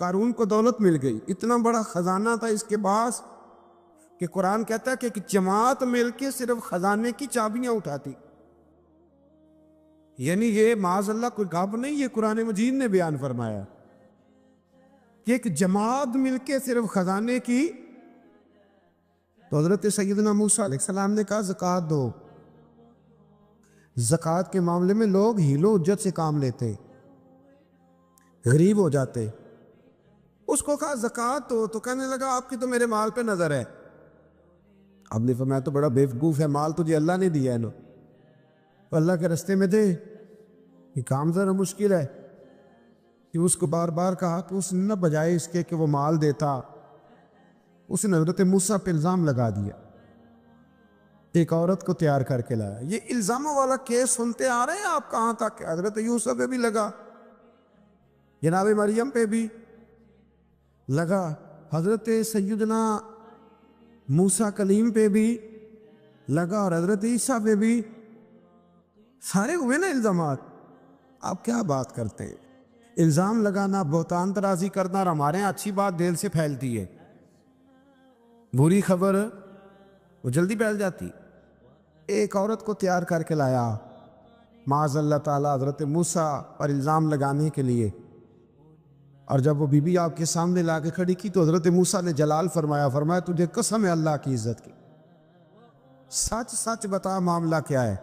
قارون کو دولت مل گئی، اتنا بڑا خزانہ تھا اس کے پاس کہ قرآن کہتا ہے کہ ایک جماعت مل کے صرف خزانے کی چابیاں اٹھاتی. یعنی یہ معاذ اللہ کوئی گپ نہیں، یہ قرآن مجید نے بیان فرمایا کہ ایک جماعت مل کے صرف خزانے کی. تو حضرت سیدنا موسیٰ علیہ السلام نے کہا زکوٰۃ دو. زکوٰۃ کے معاملے میں لوگ ہیل و حجت سے کام لیتے، غریب ہو جاتے. اس کو کہا زکوٰۃ دو تو کہنے لگا آپ کی تو میرے مال پہ نظر ہے. آپ نے فرمایا تو بڑا بیوقوف ہے، مال تجھے اللہ نے دیا ہے نا، تو اللہ کے رستے میں دے. یہ کام ذرا مشکل ہے کہ اس کو بار بار کہا تو اس نے نہ بجائے اس کے کہ وہ مال دیتا، اس نے حضرت موسیٰ پہ الزام لگا دیا. ایک عورت کو تیار کر کے لایا. یہ الزاموں والا کیس سنتے آ رہے ہیں آپ کہاں تک؟ حضرت یوسف پہ بھی لگا، جناب مریم پہ بھی لگا، حضرت سیدنا موسیٰ کلیم پہ بھی لگا، اور حضرت عیسیٰ پہ بھی. سارے ہوئے نا الزامات. آپ کیا بات کرتے ہیں؟ الزام لگانا، بہتان ترازی کرنا، اور ہمارے یہاں اچھی بات دل سے پھیلتی ہے، بری خبر وہ جلدی پھیل جاتی. ایک عورت کو تیار کر کے لایا معاذ اللہ تعالیٰ حضرت موسیٰ پر الزام لگانے کے لیے. اور جب وہ بی بی آپ کے سامنے لا کے کھڑی کی تو حضرت موسیٰ نے جلال فرمایا تجھے قسم ہے اللہ کی عزت کی، سچ سچ بتا معاملہ کیا ہے.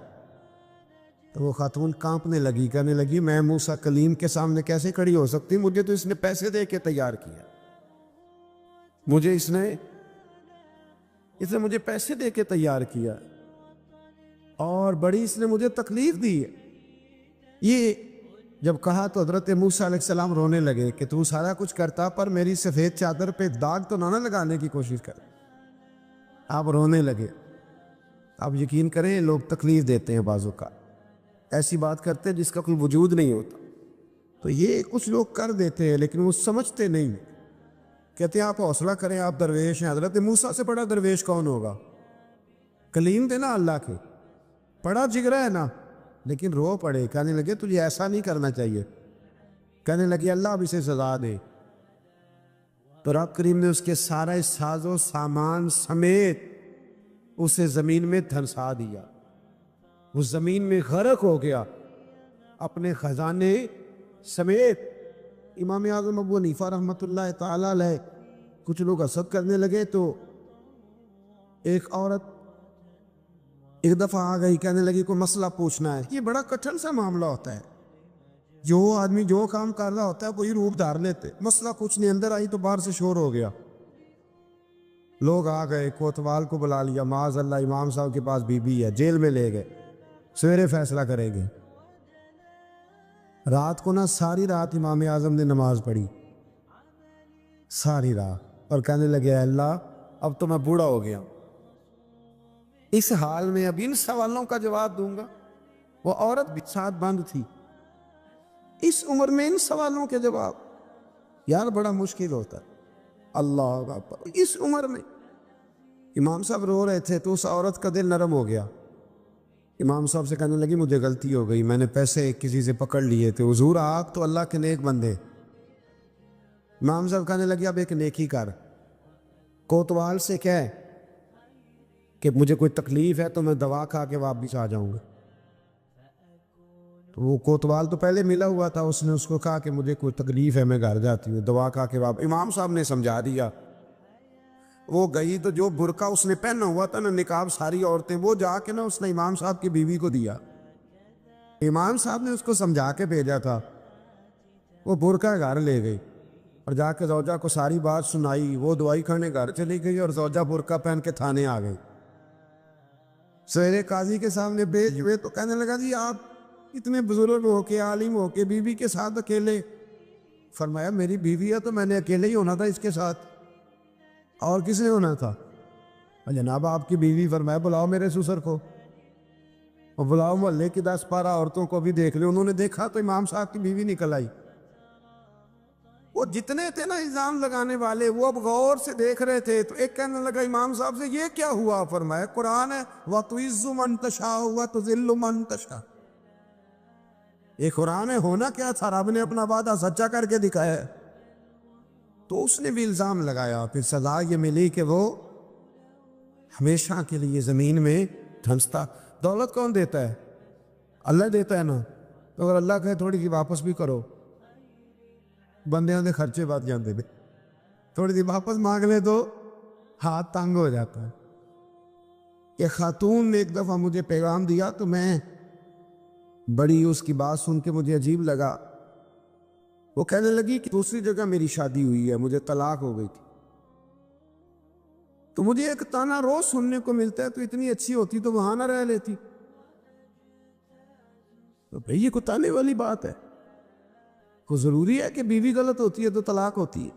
تو وہ خاتون کانپنے لگی، کہنے لگی میں موسیٰ کلیم کے سامنے کیسے کھڑی ہو سکتی؟ مجھے تو اس نے پیسے دے کے تیار کیا، مجھے اس نے مجھے پیسے دے کے تیار کیا، اور بڑی اس نے مجھے تکلیف دی ہے. یہ جب کہا تو حضرت موسیٰ علیہ السلام رونے لگے کہ تو سارا کچھ کرتا پر میری سفید چادر پہ داغ تو نہ لگانے کی کوشش کر. آپ رونے لگے. آپ یقین کریں لوگ تکلیف دیتے ہیں بعضوں کا، ایسی بات کرتے ہیں جس کا کوئی وجود نہیں ہوتا. تو یہ کچھ لوگ کر دیتے ہیں لیکن وہ سمجھتے نہیں. کہتے ہیں آپ حوصلہ کریں، آپ درویش ہیں. حضرت موسیٰ سے بڑا درویش کون ہوگا؟ کلیم تھے نا اللہ کے، بڑا جگرا ہے نا. لیکن رو پڑے، کہنے لگے تجھے ایسا نہیں کرنا چاہیے. کہنے لگے اللہ اب اسے سزا دے. تو رب کریم نے اس کے سارا ساز و سامان سمیت اسے زمین میں دھنسا دیا. وہ زمین میں غرق ہو گیا اپنے خزانے سمیت. امام اعظم ابو حنیفہ رحمۃ اللہ تعالیٰ علیہ کچھ لوگ حسد کرنے لگے تو ایک عورت ایک دفعہ آ گئی، کہنے لگی کوئی مسئلہ پوچھنا ہے. یہ بڑا کٹھن سا معاملہ ہوتا ہے، جو آدمی جو کام کر رہا ہوتا ہے وہی روپ دھار لیتے. مسئلہ کچھ نہیں، اندر آئی تو باہر سے شور ہو گیا. لوگ آ گئے، کوتوال کو بلا لیا، معاذ اللہ امام صاحب کے پاس بی بی ہے، جیل میں لے گئے، سویرے فیصلہ کریں گے. رات کو ساری رات امام اعظم نے نماز پڑھی، ساری رات، اور کہنے لگے اے اللہ اب تو میں بوڑھا ہو گیا، اس حال میں اب ان سوالوں کا جواب دوں گا. وہ عورت بھی ساتھ بند تھی. اس عمر میں ان سوالوں کے جواب یار بڑا مشکل ہوتا ہے. اللہ اکبر. اس عمر میں امام صاحب رو رہے تھے تو اس عورت کا دل نرم ہو گیا. امام صاحب سے کہنے لگی مجھے غلطی ہو گئی، میں نے پیسے کسی سے پکڑ لیے تھے. حضور آپ تو اللہ کے نیک بندے. امام صاحب کہنے لگے اب ایک نیکی کر، کوتوال سے کہہ کہ مجھے کوئی تکلیف ہے تو میں دوا کھا کے واپس آ جاؤں گا. تو وہ کوتوال تو پہلے ملا ہوا تھا، اس نے اس کو کہا کہ مجھے کوئی تکلیف ہے میں گھر جاتی ہوں، دوا کھا کے واپس. امام صاحب نے سمجھا دیا. وہ گئی تو جو برقع اس نے پہنا ہوا تھا نا نقاب ساری عورتیں، وہ جا کے اس نے امام صاحب کی بیوی کو دیا. امام صاحب نے اس کو سمجھا کے بھیجا تھا. وہ برقع گھر لے گئی اور جا کے زوجہ کو ساری بات سنائی. وہ دوائی کھانے گھر چلی گئی اور زوجہ برقع پہن کے تھانے آ گئی. سویرے قاضی کے سامنے بھیج ہوئے تو کہنے لگا جی آپ اتنے بزرگ ہو کے عالم ہو کے بیوی کے ساتھ اکیلے. فرمایا میری بیوی ہے تو میں نے اکیلے ہی ہونا تھا اس کے ساتھ، اور کس نے ہونا تھا؟ جناب آپ کی بیوی. فرمایا بلاؤ میرے سسر کو، اور بلاؤ محلے کی 10-12 عورتوں کو بھی دیکھ لے. انہوں نے دیکھا تو امام صاحب کی بیوی نکل آئی. وہ جتنے تھے نا الزام لگانے والے وہ اب غور سے دیکھ رہے تھے. تو ایک کہنے لگا امام صاحب سے یہ کیا ہوا؟ فرمایا قرآن ہے وَتُعِزُّ مَن تَشَاءُ وَتُذِلُّ مَن تَشَاءُ. یہ قرآن ہے. ہونا کیا تھا؟ رب نے اپنا وعدہ سچا کر کے دکھایا ہے. تو اس نے بھی الزام لگایا، پھر سزا یہ ملی کہ وہ ہمیشہ کے لیے زمین میں دھنستا۔ دولت کون دیتا ہے؟ اللہ دیتا ہے نا، تو اگر اللہ کہے تھوڑی سی واپس بھی کرو، بندیاں دے خرچے بات جاندے دے، تھوڑی سی واپس مانگ لے تو ہاتھ تنگ ہو جاتا ہے۔ کہ خاتون نے ایک دفعہ مجھے پیغام دیا تو میں بڑی اس کی بات سن کے مجھے عجیب لگا۔ وہ کہنے لگی کہ دوسری جگہ میری شادی ہوئی ہے، مجھے طلاق ہو گئی تھی، تو مجھے ایک تانا روز سننے کو ملتا ہے تو اتنی اچھی ہوتی تو وہاں نہ رہ لیتی۔ تو بھئی یہ کوئی تانے والی بات ہے؟ کوئی ضروری ہے کہ بیوی غلط ہوتی ہے تو طلاق ہوتی ہے؟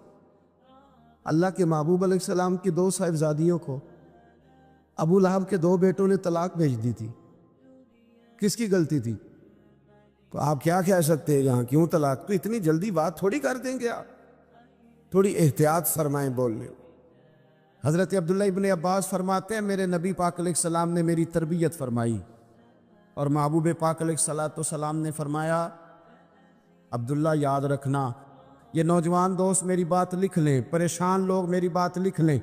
اللہ کے محبوب علیہ السلام کی 2 صاحبزادیوں کو ابو لہب کے 2 بیٹوں نے طلاق بھیج دی تھی، کس کی غلطی تھی؟ تو آپ کیا کہہ سکتے ہیں یہاں کیوں طلاق؟ تو اتنی جلدی بات تھوڑی کر دیں گے آپ، تھوڑی احتیاط فرمائیں بولنے۔ حضرت عبداللہ ابن عباس فرماتے ہیں میرے نبی پاک علیہ السلام نے میری تربیت فرمائی، اور محبوب پاک علیہ السلام نے فرمایا عبداللہ یاد رکھنا، یہ نوجوان دوست میری بات لکھ لیں، پریشان لوگ میری بات لکھ لیں،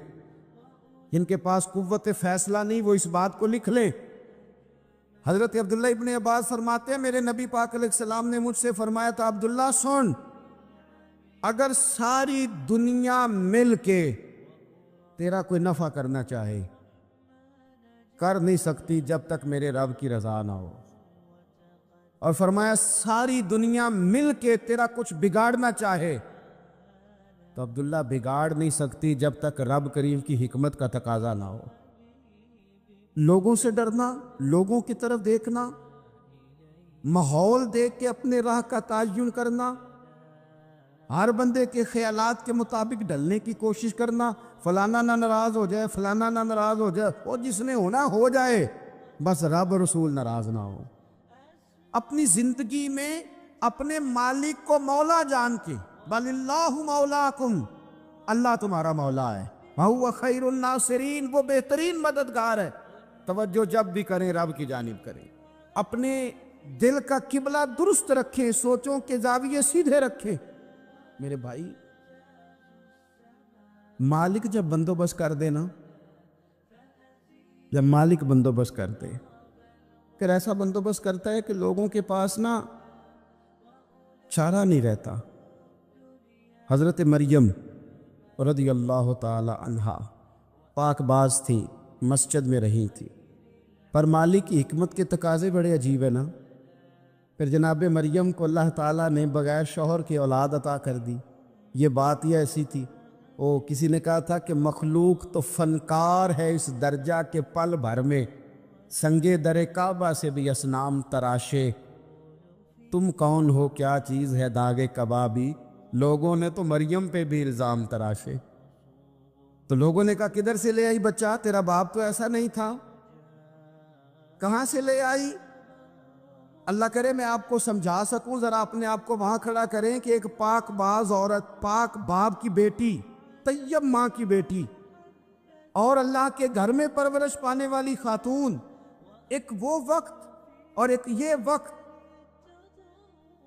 جن کے پاس قوت فیصلہ نہیں وہ اس بات کو لکھ لیں۔ حضرت عبداللہ ابن عباس فرماتے ہیں میرے نبی پاک علیہ السلام نے مجھ سے فرمایا تھا عبداللہ سن، اگر ساری دنیا مل کے تیرا کوئی نفع کرنا چاہے کر نہیں سکتی جب تک میرے رب کی رضا نہ ہو، اور فرمایا ساری دنیا مل کے تیرا کچھ بگاڑنا چاہے تو عبداللہ بگاڑ نہیں سکتی جب تک رب کریم کی حکمت کا تقاضا نہ ہو۔ لوگوں سے ڈرنا، لوگوں کی طرف دیکھنا، ماحول دیکھ کے اپنے راہ کا تعین کرنا، ہر بندے کے خیالات کے مطابق ڈھلنے کی کوشش کرنا، فلانا نہ ناراض ہو جائے، فلانا نہ ناراض ہو جائے، وہ جس نے ہونا ہو جائے، بس رب رسول ناراض نہ ہو۔ اپنی زندگی میں اپنے مالک کو مولا جان کے، بل اللہ مولاکم، اللہ تمہارا مولا ہے، وَهُوَ خَيْرُ النَّاصِرِينَ، وہ بہترین مددگار ہے۔ توجہ جب بھی کریں رب کی جانب کریں، اپنے دل کا قبلہ درست رکھیں، سوچوں کے زاویے سیدھے رکھیں۔ میرے بھائی مالک جب بندوبست کر دے نا، جب مالک بندوبست کر دے پھر ایسا بندوبست کرتا ہے کہ لوگوں کے پاس نا چارہ نہیں رہتا۔ حضرت مریم رضی اللہ تعالی عنہا پاک باز تھی، مسجد میں رہی تھی، پر مالک کی حکمت کے تقاضے بڑے عجیب ہیں نا۔ پھر جناب مریم کو اللہ تعالیٰ نے بغیر شوہر کی اولاد عطا کر دی۔ یہ بات یہ ایسی تھی، کسی نے کہا تھا کہ مخلوق تو فنکار ہے اس درجہ کے پل بھر میں سنگے در کعبہ سے بھی اصنام تراشے، تم کون ہو کیا چیز ہے داغ کبابی، لوگوں نے تو مریم پہ بھی الزام تراشے۔ تو لوگوں نے کہا کدھر سے لے آئی بچہ، تیرا باپ تو ایسا نہیں تھا، کہاں سے لے آئی؟ اللہ کرے میں آپ کو سمجھا سکوں، ذرا اپنے آپ کو وہاں کھڑا کریں کہ ایک پاک باز عورت، پاک باپ کی بیٹی، طیب ماں کی بیٹی، اور اللہ کے گھر میں پرورش پانے والی خاتون، ایک وہ وقت اور ایک یہ وقت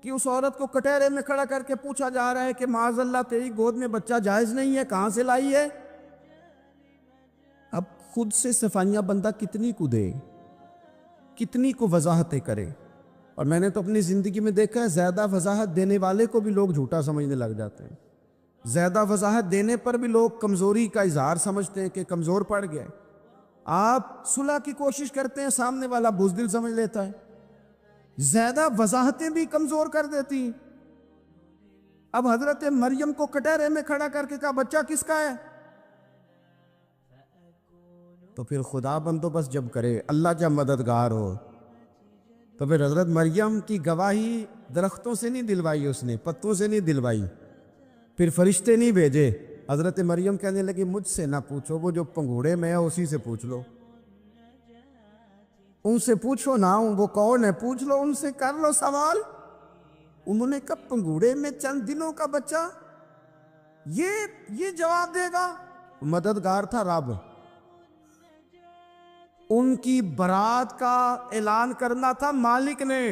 کہ اس عورت کو کٹہرے میں کھڑا کر کے پوچھا جا رہا ہے کہ معاذ اللہ تیری گود میں بچہ جائز نہیں ہے، کہاں سے لائی ہے؟ اب خود سے صفائیاں بندہ کتنی کو دے، کتنی کو وضاحتیں کرے۔ اور میں نے تو اپنی زندگی میں دیکھا ہے زیادہ وضاحت دینے والے کو بھی لوگ جھوٹا سمجھنے لگ جاتے ہیں، زیادہ وضاحت دینے پر بھی لوگ کمزوری کا اظہار سمجھتے ہیں کہ کمزور پڑ گئے۔ آپ صلح کی کوشش کرتے ہیں، سامنے والا بزدل سمجھ لیتا ہے، زیادہ وضاحتیں بھی کمزور کر دیتی ہیں۔ اب حضرت مریم کو کٹہرے میں کھڑا کر کے کہا بچہ کس کا ہے؟ تو پھر خدا بندوبست جب کرے، اللہ جب مددگار ہو، تو پھر حضرت مریم کی گواہی درختوں سے نہیں دلوائی، اس نے پتوں سے نہیں دلوائی، پھر فرشتے نہیں بھیجے۔ حضرت مریم کہنے لگی مجھ سے نہ پوچھو، وہ جو پنگوڑے میں ہے اسی سے پوچھ لو، ان سے پوچھو نا، وہ کون ہے پوچھ لو، ان سے کر لو سوال۔ انہوں نے کہا پنگوڑے میں چند دنوں کا بچہ یہ جواب دے گا؟ مددگار تھا رب، ان کی برات کا اعلان کرنا تھا مالک نے،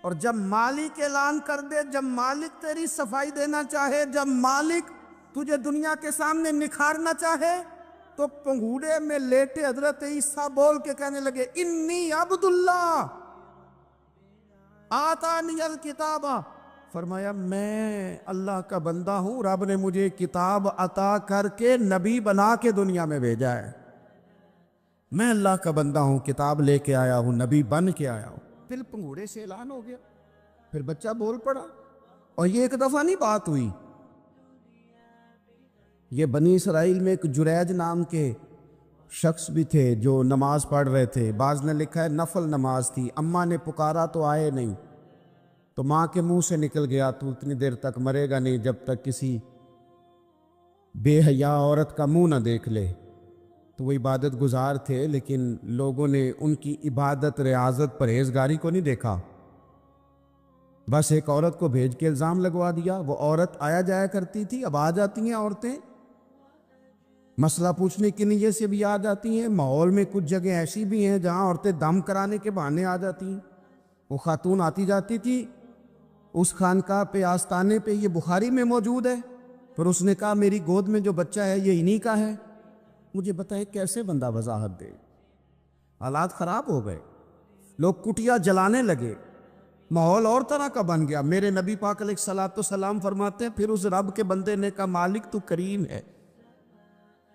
اور جب مالک اعلان کر دے، جب مالک تیری صفائی دینا چاہے، جب مالک تجھے دنیا کے سامنے نکھارنا چاہے تو پنگوڑے میں لیٹے حضرت عیسیٰ بول کے کہنے لگے انی عبداللہ آتانی الکتاب، فرمایا میں اللہ کا بندہ ہوں، رب نے مجھے کتاب عطا کر کے نبی بنا کے دنیا میں بھیجا ہے، میں اللہ کا بندہ ہوں، کتاب لے کے آیا ہوں، نبی بن کے آیا ہوں۔ پھر پنگوڑے سے اعلان ہو گیا، پھر بچہ بول پڑا، اور یہ ایک دفعہ نہیں بات ہوئی۔ یہ بنی اسرائیل میں ایک جریج نام کے شخص بھی تھے جو نماز پڑھ رہے تھے، بعض نے لکھا ہے نفل نماز تھی، اماں نے پکارا تو آئے نہیں، تو ماں کے منہ سے نکل گیا تو اتنی دیر تک مرے گا نہیں جب تک کسی بے حیا عورت کا منہ نہ دیکھ لے۔ تو وہ عبادت گزار تھے، لیکن لوگوں نے ان کی عبادت، ریاضت، پرہیزگاری کو نہیں دیکھا، بس ایک عورت کو بھیج کے الزام لگوا دیا۔ وہ عورت آیا جایا کرتی تھی، اب آ جاتی ہیں عورتیں، مسئلہ پوچھنے کی نیت سے بھی آ جاتی ہیں۔ ماحول میں کچھ جگہ ایسی بھی ہیں جہاں عورتیں دم کرانے کے بہانے آ جاتی ہیں۔ وہ خاتون آتی جاتی تھی اس خانقاہ پہ، آستانے پہ، یہ بخاری میں موجود ہے، پھر اس نے کہا میری گود میں جو بچہ ہے یہ انہی کا ہے۔ مجھے بتائیں کیسے بندہ وضاحت دے؟ حالات خراب ہو گئے، لوگ کٹیا جلانے لگے، ماحول اور طرح کا بن گیا۔ میرے نبی پاک علیہ الصلوۃ والسلام فرماتے ہیں پھر اس رب کے بندے نے کہا مالک تو کریم ہے،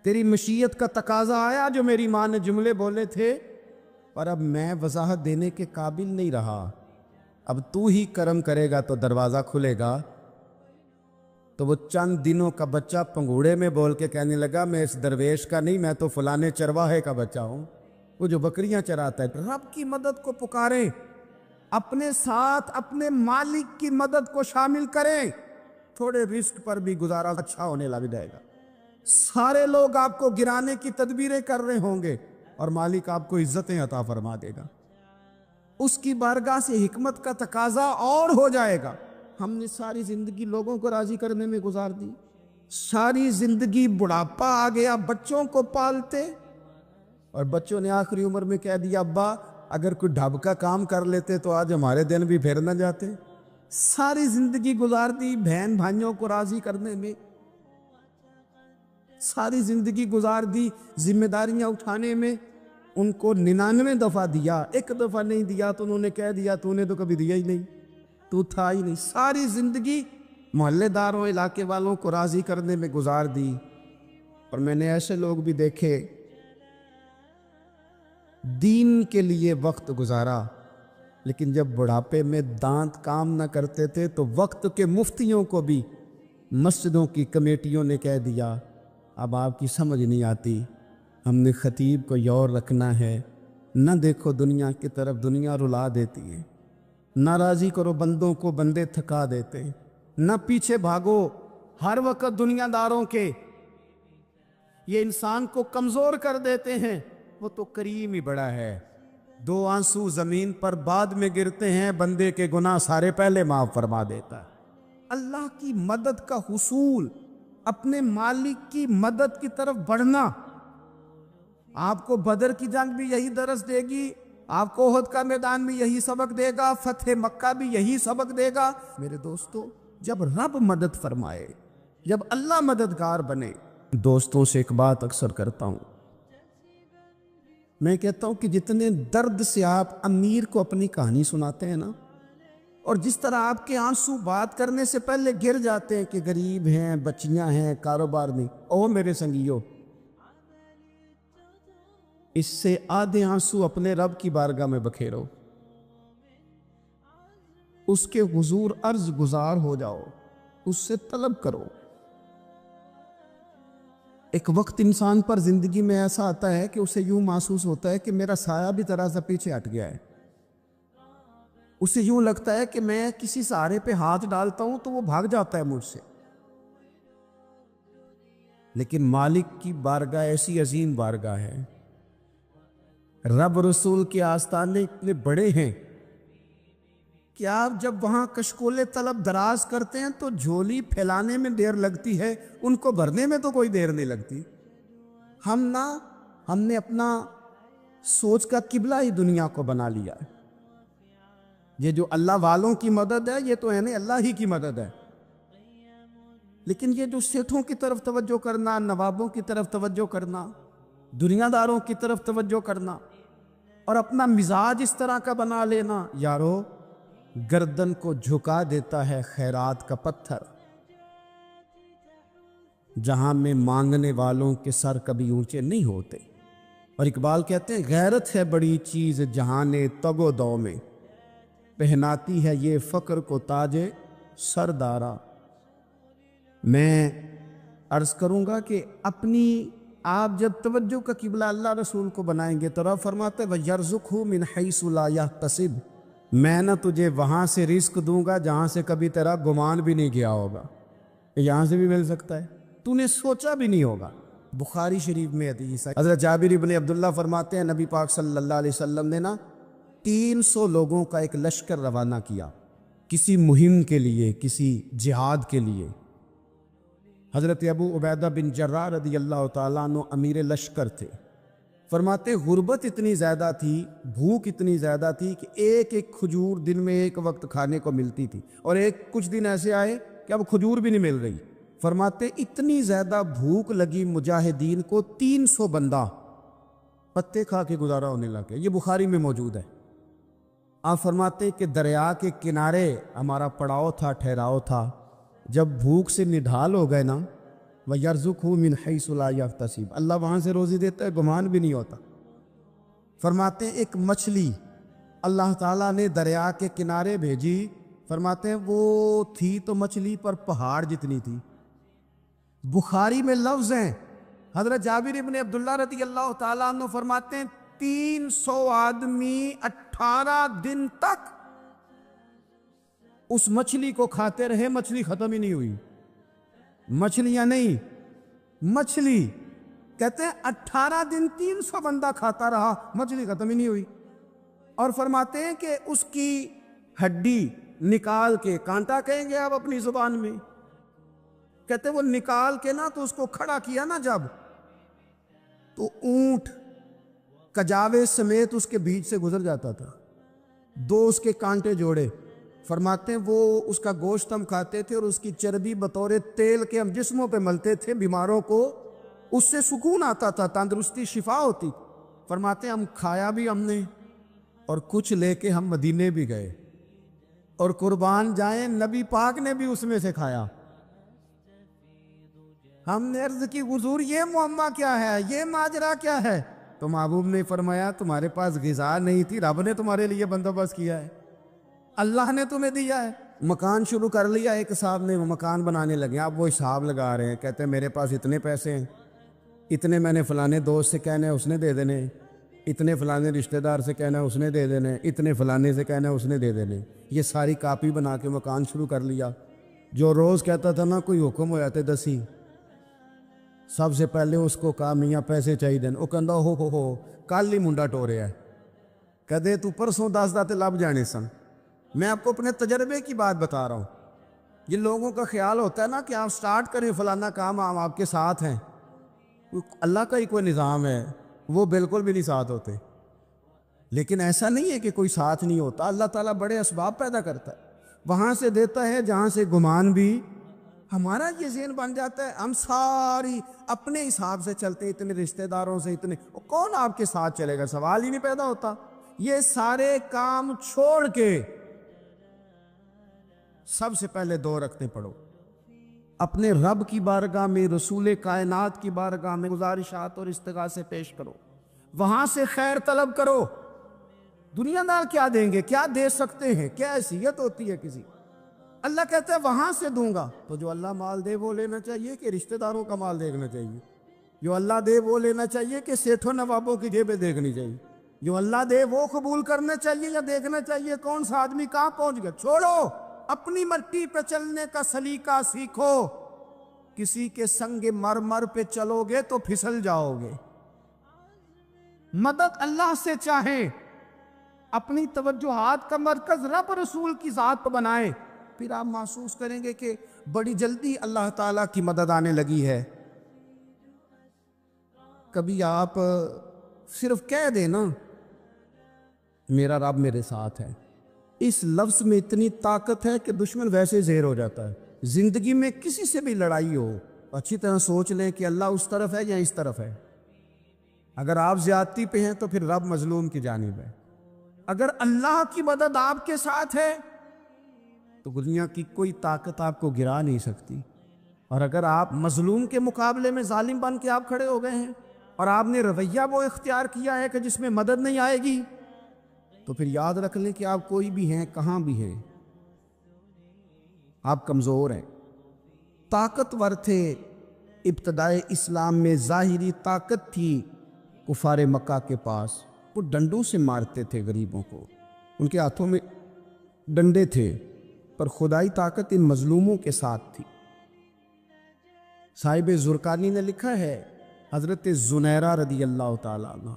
تیری مشیت کا تقاضا آیا جو میری ماں نے جملے بولے تھے، پر اب میں وضاحت دینے کے قابل نہیں رہا، اب تو ہی کرم کرے گا تو دروازہ کھلے گا۔ تو وہ چند دنوں کا بچہ پنگوڑے میں بول کے کہنے لگا میں اس درویش کا نہیں، میں تو فلانے چرواہے کا بچہ ہوں، وہ جو بکریاں چراتا ہے۔ رب کی مدد کو پکاریں، اپنے ساتھ اپنے مالک کی مدد کو شامل کریں، تھوڑے رزق پر بھی گزارا اچھا ہونے لگ جائے گا۔ سارے لوگ آپ کو گرانے کی تدبیریں کر رہے ہوں گے اور مالک آپ کو عزتیں عطا فرما دے گا، اس کی بارگاہ سے حکمت کا تقاضا اور ہو جائے گا۔ ہم نے ساری زندگی لوگوں کو راضی کرنے میں گزار دی، ساری زندگی بڑھاپا آ گیا بچوں کو پالتے، اور بچوں نے آخری عمر میں کہہ دیا ابا اگر کوئی ڈھب کا کام کر لیتے تو آج ہمارے دن بھی پھر نہ جاتے۔ ساری زندگی گزار دی بہن بھائیوں کو راضی کرنے میں، ساری زندگی گزار دی ذمہ داریاں اٹھانے میں، ان کو 99 دفعہ دیا، ایک دفعہ نہیں دیا تو انہوں نے کہہ دیا تو نے تو کبھی دیا ہی نہیں، تو تھا ہی نہیں۔ ساری زندگی محلے داروں، علاقے والوں کو راضی کرنے میں گزار دی۔ اور میں نے ایسے لوگ بھی دیکھے دین کے لیے وقت گزارا، لیکن جب بڑھاپے میں دانت کام نہ کرتے تھے تو وقت کے مفتیوں کو بھی مسجدوں کی کمیٹیوں نے کہہ دیا اب آپ کی سمجھ نہیں آتی، ہم نے خطیب کو یور رکھنا ہے، نہ دیکھو دنیا کی طرف، دنیا رلا دیتی ہے، نہ راضی کرو بندوں کو، بندے تھکا دیتے، نہ پیچھے بھاگو ہر وقت دنیا داروں کے، یہ انسان کو کمزور کر دیتے ہیں۔ وہ تو کریم ہی بڑا ہے، 2 آنسو زمین پر بعد میں گرتے ہیں، بندے کے گناہ سارے پہلے معاف فرما دیتا ہے۔ اللہ کی مدد کا حصول، اپنے مالک کی مدد کی طرف بڑھنا، آپ کو بدر کی جنگ بھی یہی درس دے گی، آپ کو احد کا میدان بھی یہی سبق دے گا، فتح مکہ بھی یہی سبق دے گا۔ میرے دوستو، جب رب مدد فرمائے، جب اللہ مددگار بنے، دوستوں سے ایک بات اکثر کرتا ہوں، میں کہتا ہوں کہ جتنے درد سے آپ امیر کو اپنی کہانی سناتے ہیں نا، اور جس طرح آپ کے آنسو بات کرنے سے پہلے گر جاتے ہیں کہ غریب ہیں، بچیاں ہیں، کاروبار نہیں، او میرے سنگیو، اس سے آدھے آنسو اپنے رب کی بارگاہ میں بکھیرو، اس کے حضور عرض گزار ہو جاؤ، اس سے طلب کرو۔ ایک وقت انسان پر زندگی میں ایسا آتا ہے کہ اسے یوں محسوس ہوتا ہے کہ میرا سایہ بھی ذرا سا پیچھے ہٹ گیا ہے، اسے یوں لگتا ہے کہ میں کسی سہارے پہ ہاتھ ڈالتا ہوں تو وہ بھاگ جاتا ہے مجھ سے، لیکن مالک کی بارگاہ ایسی عظیم بارگاہ ہے، رب رسول کے آستانے اتنے بڑے ہیں کہ آپ جب وہاں کشکول طلب دراز کرتے ہیں تو جھولی پھیلانے میں دیر لگتی ہے، ان کو بھرنے میں تو کوئی دیر نہیں لگتی۔ ہم نے اپنا سوچ کا قبلہ ہی دنیا کو بنا لیا ہے، یہ جو اللہ والوں کی مدد ہے یہ تو ہے نہیں، اللہ ہی کی مدد ہے، لیکن یہ جو سیٹھوں کی طرف توجہ کرنا، نوابوں کی طرف توجہ کرنا، دنیا داروں کی طرف توجہ کرنا اور اپنا مزاج اس طرح کا بنا لینا، یارو گردن کو جھکا دیتا ہے خیرات کا پتھر، جہاں میں مانگنے والوں کے سر کبھی اونچے نہیں ہوتے۔ اور اقبال کہتے ہیں غیرت ہے بڑی چیز جہان تگ و دو میں، پہناتی ہے یہ فقر کو تاج سردارا۔ میں عرض کروں گا کہ اپنی آپ جب توجہ کا قبلہ اللہ رسول کو بنائیں گے تو رب فرماتے ہیں وَيَرْزُقْهُ مِنْ حَيْثُ لَا يَحْتَسِبُ، میں نہ تجھے وہاں سے رزق دوں گا جہاں سے کبھی تیرا گمان بھی نہیں کیا ہوگا، یہاں سے بھی مل سکتا ہے، تو نے سوچا بھی نہیں ہوگا۔ بخاری شریف میں حدیث ہے، حضرت جابر ابن عبداللہ فرماتے ہیں نبی پاک صلی اللہ علیہ وسلم نے 300 لوگوں کا ایک لشکر روانہ کیا کسی مہم کے لیے، کسی جہاد کے لیے۔ حضرت ابو عبیدہ بن جراح رضی اللہ تعالیٰ عنہ امیر لشکر تھے۔ فرماتے غربت اتنی زیادہ تھی، بھوک اتنی زیادہ تھی کہ ایک ایک کھجور دن میں ایک وقت کھانے کو ملتی تھی، اور کچھ دن ایسے آئے کہ اب کھجور بھی نہیں مل رہی۔ فرماتے اتنی زیادہ بھوک لگی مجاہدین کو 300 بندہ پتے کھا کے گزارا ہونے لگے۔ یہ بخاری میں موجود ہے۔ آپ فرماتے کہ دریا کے کنارے ہمارا پڑاؤ تھا، ٹھہراؤ تھا، جب بھوک سے نڈھال ہو گئے وَيَرْزُقْهُ مِنْ حَيْثُ لَا يَحْتَسِبُ، اللہ وہاں سے روزی دیتا ہے، گمان بھی نہیں ہوتا۔ فرماتے ہیں ایک مچھلی اللہ تعالیٰ نے دریا کے کنارے بھیجی، فرماتے ہیں وہ تھی تو مچھلی پر پہاڑ جتنی تھی۔ بخاری میں لفظ ہیں، حضرت جابر ابن عبداللہ رضی اللہ تعالیٰ عنہ فرماتے ہیں 300 آدمی 18 دن تک اس مچھلی کو کھاتے رہے، مچھلی ختم ہی نہیں ہوئی۔ مچھلیاں نہیں، مچھلی کہتے ہیں 18 دن 300 بندہ کھاتا رہا، مچھلی ختم ہی نہیں ہوئی۔ اور فرماتے ہیں کہ اس کی ہڈی نکال کے، کانٹا کہیں گے آپ اپنی زبان میں، کہتے ہیں وہ نکال کے تو اس کو کھڑا کیا جب، تو اونٹ کجاوے سمیت اس کے بیچ سے گزر جاتا تھا، 2 اس کے کانٹے جوڑے۔ فرماتے ہیں وہ اس کا گوشت ہم کھاتے تھے اور اس کی چربی بطور تیل کے ہم جسموں پہ ملتے تھے، بیماروں کو اس سے سکون آتا تھا، تندرستی شفا ہوتی۔ فرماتے ہیں ہم کھایا بھی ہم نے، اور کچھ لے کے ہم مدینے بھی گئے، اور قربان جائیں نبی پاک نے بھی اس میں سے کھایا۔ ہم نے عرض کی حضور یہ معمہ کیا ہے، یہ ماجرا کیا ہے؟ تو محبوب نے فرمایا تمہارے پاس غذا نہیں تھی، رب نے تمہارے لیے بندوبست کیا ہے، اللہ نے تمہیں دیا ہے۔ مکان شروع کر لیا ایک صاحب نے، وہ مکان بنانے لگے، آپ وہ حساب لگا رہے ہیں، کہتے ہیں میرے پاس اتنے پیسے ہیں، اتنے میں نے فلانے دوست سے کہنا ہے اس نے دے دینے، اتنے فلانے رشتہ دار سے کہنا ہے اس نے دے دینے، اتنے فلانے سے کہنا ہے اس نے دے دینے۔ یہ ساری کاپی بنا کے مکان شروع کر لیا۔ جو روز کہتا تھا کوئی حکم ہو جاتے 10 ہی، سب سے پہلے اس کو کہا میاں پیسے چاہیے دین، وہ کہندا ہو کل ہی منڈا ٹوریا ہے، کہدے تو پرسوں 10 داتے لب جانے سن۔ میں آپ کو اپنے تجربے کی بات بتا رہا ہوں۔ یہ لوگوں کا خیال ہوتا ہے کہ آپ سٹارٹ کریں فلانا کام، ہم آپ کے ساتھ ہیں، اللہ کا ہی کوئی نظام ہے، وہ بالکل بھی نہیں ساتھ ہوتے۔ لیکن ایسا نہیں ہے کہ کوئی ساتھ نہیں ہوتا، اللہ تعالیٰ بڑے اسباب پیدا کرتا ہے، وہاں سے دیتا ہے جہاں سے گمان بھی۔ ہمارا یہ ذہن بن جاتا ہے ہم ساری اپنے حساب سے چلتے ہیں، اتنے رشتہ داروں سے، اتنے کون آپ کے ساتھ چلے گا، سوال ہی نہیں پیدا ہوتا۔ یہ سارے کام چھوڑ کے سب سے پہلے 2 رکعتیں پڑھو، اپنے رب کی بارگاہ میں، رسول کائنات کی بارگاہ میں گزارشات اور استغاثے پیش کرو، وہاں سے خیر طلب کرو۔ دنیا دار کیا دیں گے، کیا دے سکتے ہیں، کیا حیثیت ہوتی ہے کسی؟ اللہ کہتا ہے وہاں سے دوں گا۔ تو جو اللہ مال دے وہ لینا چاہیے کہ رشتہ داروں کا مال دیکھنا چاہیے؟ جو اللہ دے وہ لینا چاہیے کہ سیٹھوں نوابوں کی جیبیں دیکھنی چاہیے؟ جو اللہ دے وہ قبول کرنا چاہیے یا دیکھنا چاہیے کون سا آدمی کہاں پہنچ گیا؟ چھوڑو، اپنی مٹی پہ چلنے کا سلیقہ سیکھو۔ کسی کے سنگ مرمر پہ چلو گے تو پھسل جاؤ گے۔ مدد اللہ سے چاہیں، اپنی توجہات کا مرکز رب رسول کی ذات پر بنائیں، پھر آپ محسوس کریں گے کہ بڑی جلدی اللہ تعالیٰ کی مدد آنے لگی ہے۔ کبھی آپ صرف کہہ دیں میرا رب میرے ساتھ ہے، اس لفظ میں اتنی طاقت ہے کہ دشمن ویسے زہر ہو جاتا ہے۔ زندگی میں کسی سے بھی لڑائی ہو تو اچھی طرح سوچ لیں کہ اللہ اس طرف ہے یا اس طرف ہے۔ اگر آپ زیادتی پہ ہیں تو پھر رب مظلوم کی جانب ہے۔ اگر اللہ کی مدد آپ کے ساتھ ہے تو دنیا کی کوئی طاقت آپ کو گرا نہیں سکتی، اور اگر آپ مظلوم کے مقابلے میں ظالم بن کے آپ کھڑے ہو گئے ہیں اور آپ نے رویہ وہ اختیار کیا ہے کہ جس میں مدد نہیں آئے گی، تو پھر یاد رکھ لیں کہ آپ کوئی بھی ہیں، کہاں بھی ہیں، آپ کمزور ہیں۔ طاقتور تھے ابتدائے اسلام میں، ظاہری طاقت تھی کفار مکہ کے پاس، وہ ڈنڈوں سے مارتے تھے غریبوں کو، ان کے ہاتھوں میں ڈنڈے تھے، پر خدائی طاقت ان مظلوموں کے ساتھ تھی۔ صاحب زرقانی نے لکھا ہے، حضرت زنیرہ رضی اللہ تعالیٰ عنہ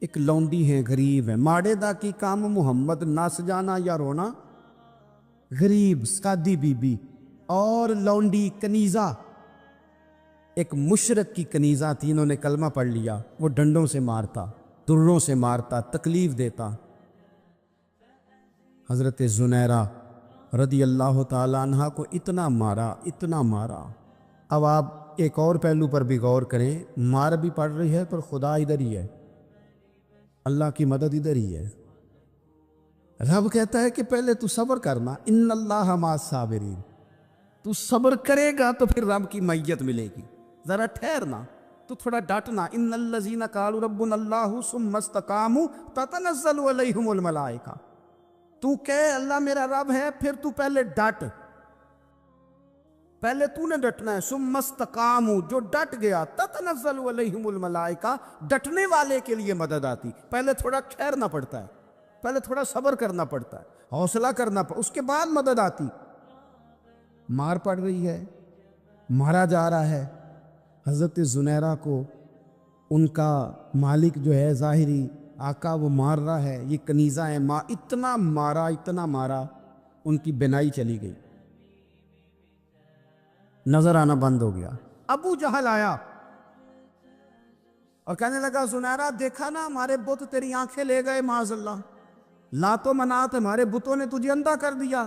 ایک لونڈی ہیں، غریب ہیں، ماڑے دا کی کام محمد نس جانا یا رونا، غریب سادی بی بی اور لونڈی کنیزہ، ایک مشرک کی کنیزہ تھی، انہوں نے کلمہ پڑھ لیا، وہ ڈنڈوں سے مارتا، دروں سے مارتا، تکلیف دیتا۔ حضرت زنیرہ رضی اللہ تعالیٰ عنہ کو اتنا مارا، اتنا مارا۔ اب آپ ایک اور پہلو پر بھی غور کریں، مار بھی پڑ رہی ہے پر خدا ادھر ہی ہے، اللہ کی مدد ادھر ہی ہے۔ رب کہتا ہے کہ پہلے تو صبر کرنا، ان اللہ مع الصابرین، تو صبر کرے گا تو پھر رب کی معیت ملے گی، ذرا ٹھہرنا، تو تھوڑا ڈٹنا۔ ان الذین قالوا ربنا اللہ ثم استقاموا تتنزل علیہم الملائکہ، تو کہے اللہ میرا رب ہے، پھر تو پہلے ڈٹ، پہلے تو نے ڈٹنا ہے۔ ثم استقاموا، جو ڈٹ گیا، تتنزل علیہم الملائکہ، ڈٹنے والے کے لیے مدد آتی، پہلے تھوڑا ٹھہرنا پڑتا ہے، پہلے تھوڑا صبر کرنا پڑتا ہے، حوصلہ کرنا پڑتا ہے، اس کے بعد مدد آتی۔ مار پڑ رہی ہے، مارا جا رہا ہے، حضرت زنیرہ کو ان کا مالک جو ہے ظاہری آقا وہ مار رہا ہے، یہ کنیزہ ہے، اتنا مارا، اتنا مارا، ان کی بینائی چلی گئی، نظر آنا بند ہو گیا۔ ابو جہل آیا اور کہنے لگا زنیرہ دیکھا نا ہمارے بت تیری آنکھیں لے گئے، معاذ اللہ، لات و منات ہمارے بتوں نے تجھے اندھا کر دیا۔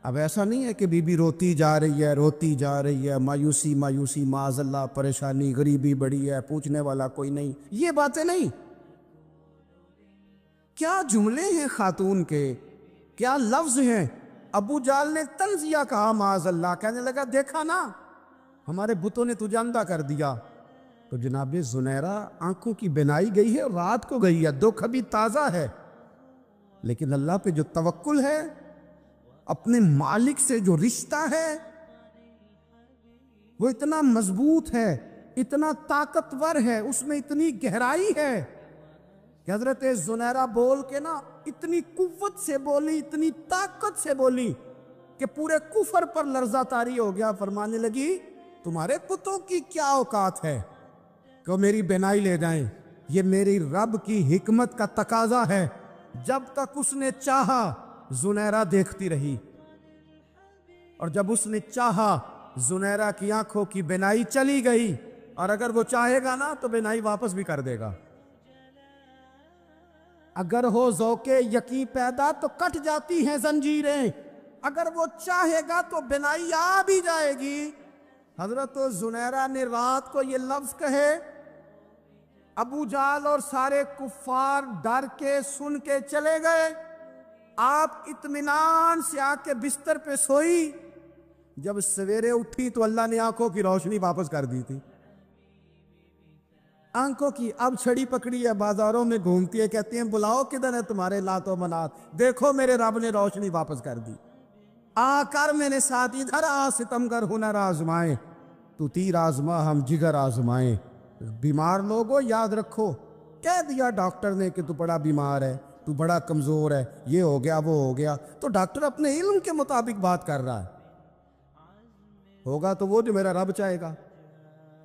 اب ایسا نہیں ہے کہ بی بی روتی جا رہی ہے، روتی جا رہی ہے، مایوسی مایوسی، معاذ اللہ، پریشانی، غریبی بڑی ہے، پوچھنے والا کوئی نہیں، یہ باتیں نہیں۔ کیا جملے ہیں خاتون کے، کیا لفظ ہیں۔ ابو جہل نے تنزیہ کہا، معاذ اللہ، کہنے لگا دیکھا نا ہمارے بتوں نے تجھے اندھا کر دیا۔ تو جناب زنیرہ آنکھوں کی بینائی گئی ہے اور رات کو گئی ہے، دکھ ابھی تازہ ہے، لیکن اللہ پہ جو توکل ہے، اپنے مالک سے جو رشتہ ہے، وہ اتنا مضبوط ہے، اتنا طاقتور ہے، اس میں اتنی گہرائی ہے کہ حضرت زنیرہ بول کے نا اتنی قوت سے بولی، اتنی طاقت سے بولی کہ پورے کفر پر لرزہ طاری ہو گیا۔ فرمانے لگی تمہارے بتوں کی کیا اوقات ہے کہ وہ میری بینائی لے جائیں، یہ میری رب کی حکمت کا تقاضا ہے۔ جب تک اس نے چاہا زنیرہ دیکھتی رہی، اور جب اس نے چاہا زنیرہ کی آنکھوں کی بینائی چلی گئی، اور اگر وہ چاہے گا نا تو بینائی واپس بھی کر دے گا۔ اگر ہو ذوق یقین پیدا تو کٹ جاتی ہیں زنجیریں، اگر وہ چاہے گا تو بینائی آ بھی جائے گی۔ حضرت زنیرہ نے رات کو یہ لفظ کہے، ابو جہل اور سارے کفار ڈر کے سن کے چلے گئے، آپ اطمینان سے آ کے بستر پہ سوئی۔ جب سویرے اٹھی تو اللہ نے آنکھوں کی روشنی واپس کر دی تھی، آنکھوں کی۔ اب چھڑی پکڑی ہے، بازاروں میں گھومتی ہے، کہتی ہیں بلاؤ کدھر ہے تمہارے لات و منات، دیکھو میرے رب نے روشنی واپس کر دی۔ آ کر میرے ساتھ ادھر آ، ستمگر ہنر آزمائے، تو تیر آزما ہم جگر آزمائے۔ بیمار لوگوں یاد رکھو، کہہ دیا ڈاکٹر نے کہ تو بڑا بیمار ہے، تو بڑا کمزور ہے، یہ ہو گیا وہ ہو گیا، تو ڈاکٹر اپنے علم کے مطابق بات کر رہا ہے، ہوگا تو وہ جو میرا رب چاہے گا۔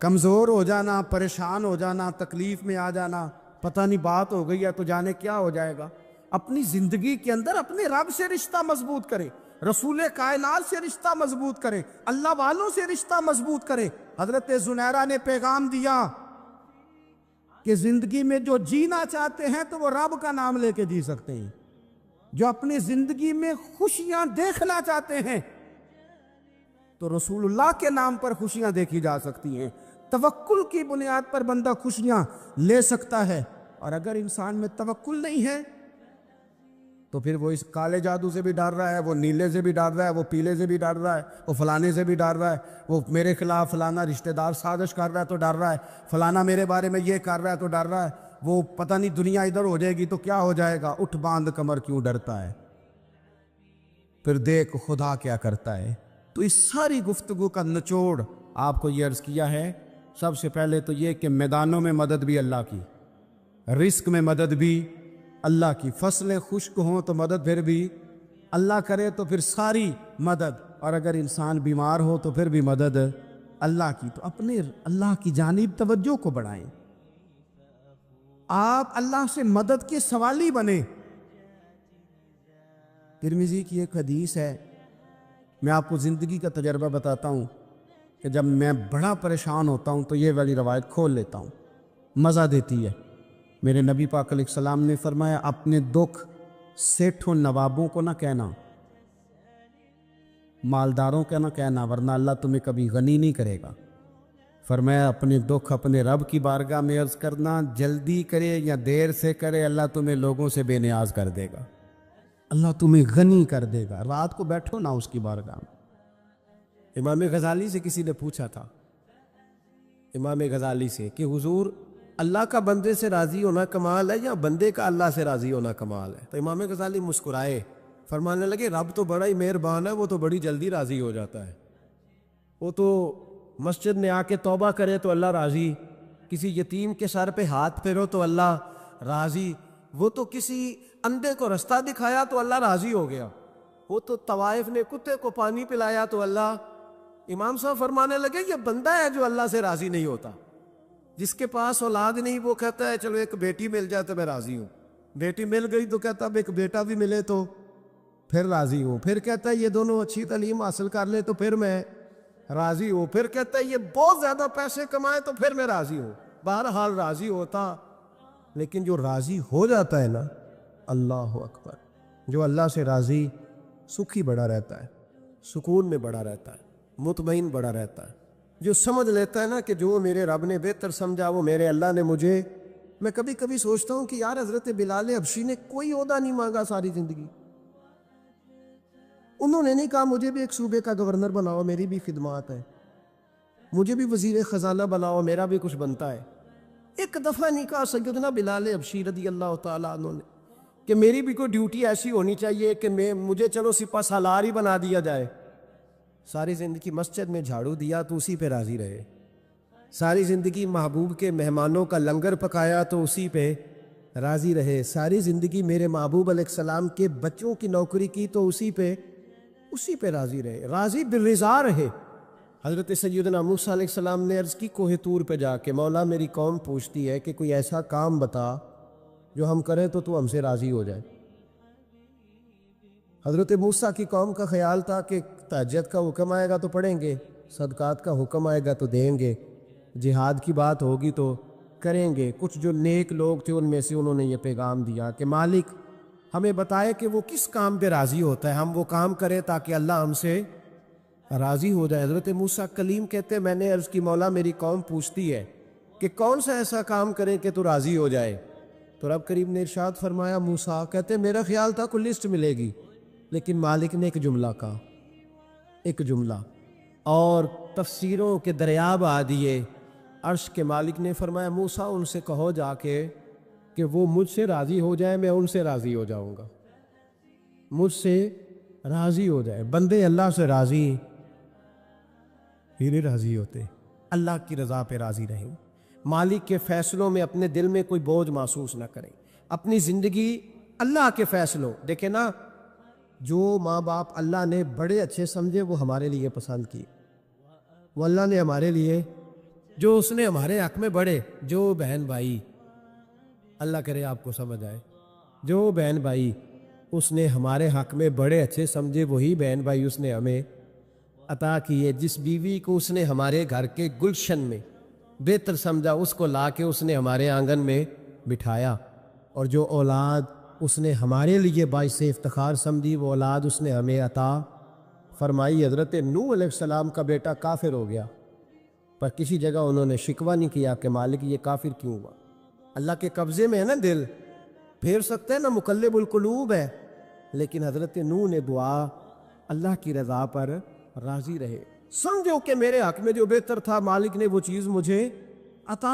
کمزور ہو جانا، پریشان ہو جانا، تکلیف میں آ جانا، پتہ نہیں بات ہو گئی ہے تو جانے کیا ہو جائے گا۔ اپنی زندگی کے اندر اپنے رب سے رشتہ مضبوط کرے، رسول کائنات سے رشتہ مضبوط کرے، اللہ والوں سے رشتہ مضبوط کرے۔ حضرت زنیرہ نے پیغام دیا کہ زندگی میں جو جینا چاہتے ہیں تو وہ رب کا نام لے کے جی سکتے ہیں۔ جو اپنی زندگی میں خوشیاں دیکھنا چاہتے ہیں تو رسول اللہ کے نام پر خوشیاں دیکھی جا سکتی ہیں. توکل کی بنیاد پر بندہ خوشیاں لے سکتا ہے. اور اگر انسان میں توکل نہیں ہے تو پھر وہ اس کالے جادو سے بھی ڈر رہا ہے, وہ نیلے سے بھی ڈر رہا ہے, وہ پیلے سے بھی ڈر رہا ہے, وہ فلانے سے بھی ڈر رہا ہے, وہ میرے خلاف فلانا رشتہ دار سازش کر رہا ہے تو ڈر رہا ہے, فلانا میرے بارے میں یہ کر رہا ہے تو ڈر رہا ہے, وہ پتہ نہیں دنیا ادھر ہو جائے گی تو کیا ہو جائے گا. اٹھ باندھ کمر کیوں ڈرتا ہے, پھر دیکھ خدا کیا کرتا ہے. تو اس ساری گفتگو کا نچوڑ آپ کو یہ عرض کیا ہے. سب سے پہلے تو یہ کہ میدانوں میں مدد بھی اللہ کی, رزق میں مدد بھی اللہ کی, فصلیں خشک ہوں تو مدد پھر بھی اللہ کرے تو پھر ساری مدد, اور اگر انسان بیمار ہو تو پھر بھی مدد اللہ کی. تو اپنے اللہ کی جانب توجہ کو بڑھائیں, آپ اللہ سے مدد کے سوالی بنیں. ترمذی کی ایک حدیث ہے, میں آپ کو زندگی کا تجربہ بتاتا ہوں کہ جب میں بڑا پریشان ہوتا ہوں تو یہ والی روایت کھول لیتا ہوں, مزہ دیتی ہے. میرے نبی پاک علیہ السلام نے فرمایا اپنے دکھ سیٹھوں نوابوں کو نہ کہنا, مالداروں کا نہ کہنا, ورنہ اللہ تمہیں کبھی غنی نہیں کرے گا. فرمایا اپنے دکھ اپنے رب کی بارگاہ میں عرض کرنا, جلدی کرے یا دیر سے کرے اللہ تمہیں لوگوں سے بے نیاز کر دے گا, اللہ تمہیں غنی کر دے گا. رات کو بیٹھو نہ اس کی بارگاہ میں. امام غزالی سے کسی نے پوچھا تھا, امام غزالی سے, کہ حضور اللہ کا بندے سے راضی ہونا کمال ہے یا بندے کا اللہ سے راضی ہونا کمال ہے؟ تو امام غزالی مسکرائے, فرمانے لگے رب تو بڑا ہی مہربان ہے, وہ تو بڑی جلدی راضی ہو جاتا ہے. وہ تو مسجد میں آ کے توبہ کرے تو اللہ راضی, کسی یتیم کے سر پہ ہاتھ پھیرو تو اللہ راضی, وہ تو کسی اندھے کو رستہ دکھایا تو اللہ راضی ہو گیا, وہ تو طوائف نے کتے کو پانی پلایا تو اللہ. امام صاحب فرمانے لگے یہ بندہ ہے جو اللہ سے راضی نہیں ہوتا. جس کے پاس اولاد نہیں وہ کہتا ہے چلو ایک بیٹی مل جائے تو میں راضی ہوں, بیٹی مل گئی تو کہتا اب ایک بیٹا بھی ملے تو پھر راضی ہوں, پھر کہتا ہے یہ دونوں اچھی تعلیم حاصل کر لے تو پھر میں راضی ہوں, پھر کہتا ہے یہ بہت زیادہ پیسے کمائے تو پھر میں راضی ہوں. بہرحال راضی ہوتا, لیکن جو راضی ہو جاتا ہے نا, اللہ اکبر, جو اللہ سے راضی سکھی بڑا رہتا ہے, سکون میں بڑا رہتا ہے, مطمئن بڑا رہتا ہے. جو سمجھ لیتا ہے نا کہ جو میرے رب نے بہتر سمجھا وہ میرے اللہ نے مجھے. میں کبھی کبھی سوچتا ہوں کہ یار حضرت بلال حبشی نے کوئی عہدہ نہیں مانگا ساری زندگی, انہوں نے نہیں کہا مجھے بھی ایک صوبے کا گورنر بناؤ میری بھی خدمات ہے, مجھے بھی وزیر خزانہ بناؤ میرا بھی کچھ بنتا ہے. ایک دفعہ نہیں کہا سیدنا بلال حبشی رضی اللہ تعالیٰ عنہ نے کہ میری بھی کوئی ڈیوٹی ایسی ہونی چاہیے کہ مجھے چلو سپہ سالار ہی بنا دیا جائے. ساری زندگی مسجد میں جھاڑو دیا تو اسی پہ راضی رہے, ساری زندگی محبوب کے مہمانوں کا لنگر پکایا تو اسی پہ راضی رہے, ساری زندگی میرے محبوب علیہ السلام کے بچوں کی نوکری کی تو اسی پہ راضی رہے, راضی بالرضا رہے. حضرت سیدنا موسیٰ علیہ السلام نے عرض کی کوہ طور پہ جا کے, مولا میری قوم پوچھتی ہے کہ کوئی ایسا کام بتا جو ہم کریں تو ہم سے راضی ہو جائے. حضرت موسیٰ کی قوم کا خیال تھا کہ تہجد کا حکم آئے گا تو پڑھیں گے, صدقات کا حکم آئے گا تو دیں گے, جہاد کی بات ہوگی تو کریں گے. کچھ جو نیک لوگ تھے ان میں سے انہوں نے یہ پیغام دیا کہ مالک ہمیں بتائے کہ وہ کس کام پہ راضی ہوتا ہے, ہم وہ کام کریں تاکہ اللہ ہم سے راضی ہو جائے. حضرت موسیٰ کلیم کہتے میں نے عرض کی مولا میری قوم پوچھتی ہے کہ کون سا ایسا کام کریں کہ تو راضی ہو جائے. تو رب کریم نے ارشاد فرمایا موسیٰ کہتے میرا خیال تھا کوئی لسٹ ملے گی, لیکن مالک نے ایک جملہ کہا, ایک جملہ, اور تفسیروں کے دریاب آ دیے. عرش کے مالک نے فرمایا موسیٰ ان سے کہو جا کے کہ وہ مجھ سے راضی ہو جائے, میں ان سے راضی ہو جاؤں گا, مجھ سے راضی ہو جائے. بندے اللہ سے راضی ہی نہیں راضی ہوتے, اللہ کی رضا پہ راضی رہیں, مالک کے فیصلوں میں اپنے دل میں کوئی بوجھ محسوس نہ کریں, اپنی زندگی اللہ کے فیصلوں. دیکھیں نا, جو ماں باپ اللہ نے بڑے اچھے سمجھے وہ ہمارے لیے پسند کی, وہ اللہ نے ہمارے لیے جو اس نے ہمارے حق میں بڑے, جو بہن بھائی اللہ کرے آپ کو سمجھ آئے, جو بہن بھائی اس نے ہمارے حق میں بڑے اچھے سمجھے وہی بہن بھائی اس نے ہمیں عطا کیے. جس بیوی کو اس نے ہمارے گھر کے گلشن میں بہتر سمجھا اس کو لا کے اس نے ہمارے آنگن میں بٹھایا, اور جو اولاد اس نے ہمارے لیے باعث افتخار سمجھی، وہ اولاد اس نے ہمیں عطا فرمائی۔ حضرت نوح علیہ السلام کا بیٹا کافر ہو گیا، پر کسی جگہ انہوں نے شکوہ نہیں کیا کہ مالک یہ کافر کیوں ہوا۔ اللہ کے قبضے میں ہے نا دل، پھیر سکتے ہیں نا، مقلب القلوب ہے، لیکن حضرت نوح نے دعا اللہ کی رضا پر راضی رہے، سمجھو کہ میرے حق میں جو بہتر تھا مالک نے وہ چیز مجھے عطا